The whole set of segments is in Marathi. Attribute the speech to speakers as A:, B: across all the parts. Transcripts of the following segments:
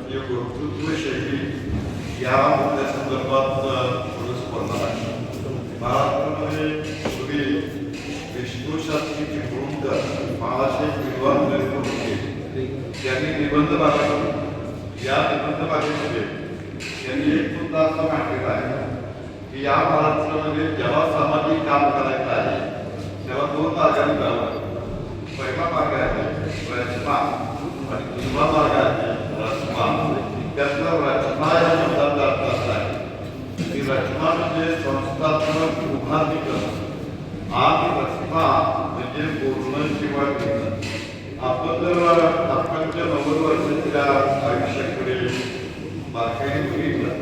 A: म्हणजे वक्तृत्व शैली या मुद्द्यासंदर्भात थोडंसं बोलणार आहे. महाराष्ट्रामध्ये पूर्वी विष्णूशास्त्रीची भूमिका महाराष्ट्र विद्वान होते. त्यांनी निबंध मागवला. या निबंध मागणीमध्ये त्यांनी एक मुद्दा असा मांडलेला आहे की या महाराष्ट्रामध्ये जेव्हा सामाजिक काम करायचं आहे तेव्हा दोन मार्गाने जावं. पहिला मार्ग आहे रचना आणि दुसरा मार्ग आहे रचना. त्यातला रचना या शब्दाचा अर्थ असा आहे की रचना म्हणजे संस्थात्मक उभारणीकरण आणि रचना म्हणजे बोलणं किंवा लिहिणं. आपण जर आपल्या 90 वर्षाच्या आयुष्याकडे बारकाईने बघितलं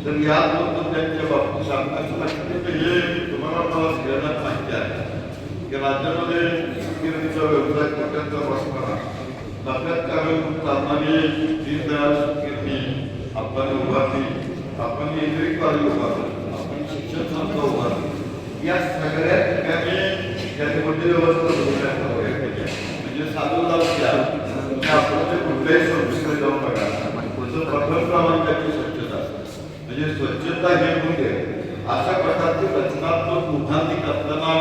A: तर या दोन मुद्द्यांच्या बाबतीत सांगण्याचं लक्षात हे तुम्हाला मला सगळ्यांना माहिती आहे की राज्यामध्ये कीर्तीचा व्यवसाय कोट्यांचा वापरा नफ्यात काढून चालणारी दीनदयाळ कीर्ती आपण उभारली, आपण इंद्रिय कॉलेज उभारलं, आपण शिक्षण संस्था उभारली. या सगळ्या ठिकाणी त्यांनी म्हणजे व्यवस्था बघण्याचा प्रयत्न केला. म्हणजे साधू लावल्या आपण कुठल्याही संस्थेकडे जाऊन बघा प्रथम क्रमांकाची स्वच्छता म्हणजे स्वच्छता हे मूल्य अशा प्रकारची रचनात्मक उभारणी करताना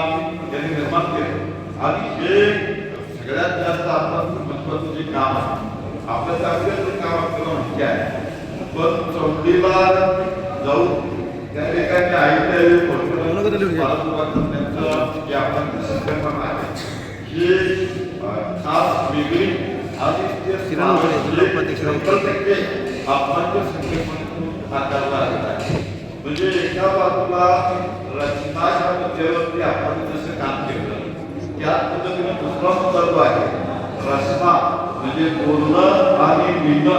A: त्यांनी निर्माण केलं. आणि हे सगळ्यात जास्त आपण महत्वाचं जे काम आहे आपल्या चांगल्याचं काम आपल्याला माहिती आहे. पण चौकीला जाऊन त्या ठिकाणी आईच्या जे आपण संकल्पना आहे ही खास वेगळी आणि आपल्या संकल्पनेतून आकारला आहे. म्हणजे एका बाजूला रचना या मुद्द्यावरती आपण जसं काम केलं त्याच पद्धतीने दुसरा मुद्दा जो आहे रचना म्हणजे बोलणं आणि लिहिणं.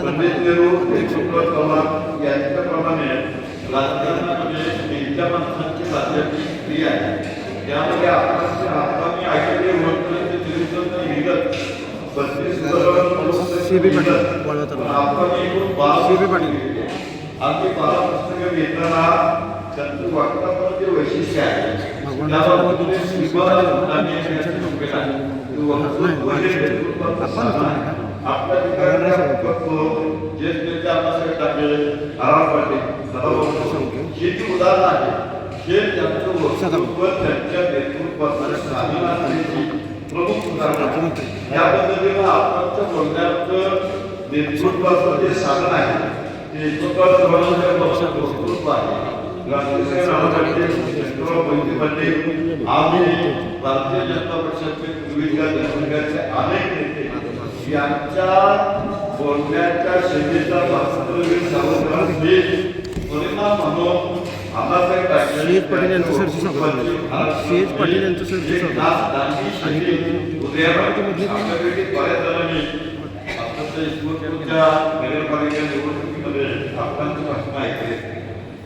A: पंडित नेहरू एकशेश्वर चव्हाण यांच्याप्रमाणे राजकारणामध्ये त्यांच्या माणसांची राज्याची क्रिया आहे. त्यामध्ये आपण ऐकले वर्तनाचे चरित्र लिहिलं 32 आपण एकूण 12 अगदी 12 पुस्तकं घेताना त्यांचं वाक्यामध्ये वैशिष्ट्य आहे. आपल्या ठिकाणी बघतो जे त्यांच्या आपल्यासाठी टाकले आराम पाटील हे जी उदाहरण आहे हे त्यांचं वक्तृत्व त्यांच्या नेतृत्वाची प्रमुख उदाहरण. या पद्धतीनं आपणच्या बोलण्याचं नेतृत्वाचं जे साधन आहे ते नेतृत्वाचं वक्तृत्व आहे. आम्ही भारतीय जनता पक्षाचे पूर्वीच्या दशकाचे अनेक नेते यांच्या बोलण्याच्या शैलीचा वास्तविक परिणाम म्हणून
B: सी.एच. पाटील यांचं सरची सी.एच. पाटील यांचं सरची
A: नगरपालिका निवडणुकीमध्ये आपल्याचं भाषण ऐकले.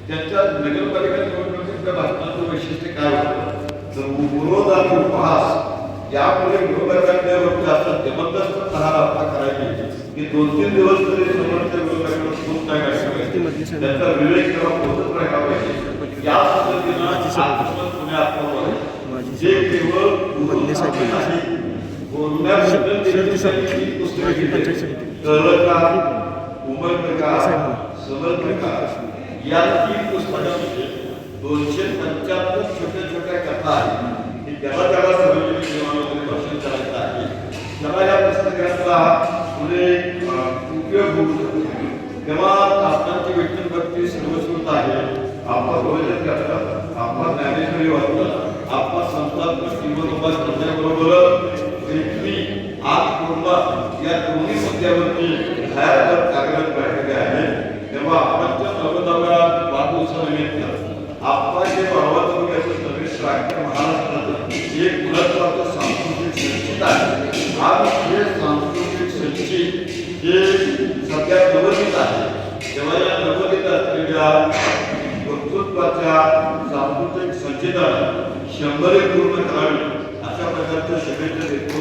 A: त्यांच्या नगरपालिका निवडणुकीच्या भाषणाचं वैशिष्ट्य काय होतं तर विरोध आणि उपहास यामुळे विरोधकांच्या वरती असा जबरदस्त प्रहार आपला करायचे की 2-3 दिवस तरी समोरच्या विरोधकांना खूप काय करायचं त्यांचा विवेक किंवा पोचत राहिला पाहिजे. या पद्धतीनं जे केवळ या 3 पुस्तकांमध्ये 275 छोट्या छोट्या कथा आहेत की ज्याला सार्वजनिक जीवनामध्ये भाषण करायचं आहे त्याला या पुस्तकाचा पुढे उपयोग होऊ शकतो. तेव्हा आपणाची विठ्ठल भक्ती सर्वश्रुत आहे. आपण भोजन करतात, आपण ज्ञानेश्वरी वाचतात, आपण संतात्मक जीवनोपास करण्याबरोबर पृथ्वी आग कुर्मा या दोन्ही मुद्द्यावरती भयानक कार्यरत राहिलेले आहे. तेव्हा आपणच्या 90व्या वाढदिवसानिमित्त आपण जे भावाचं नवीन श्राव्य महाराष्ट्राचं एक महत्वाचं सांस्कृतिक संचित आहे आणि हे सांस्कृतिक संचित हे सध्या नवोदित आहे. तेव्हा या नवोदित असलेल्या वक्तृत्वाच्या सांस्कृतिक संचिताला 100 पूर्ण करावी अशा प्रकारच्या शुभेच्छा देतो.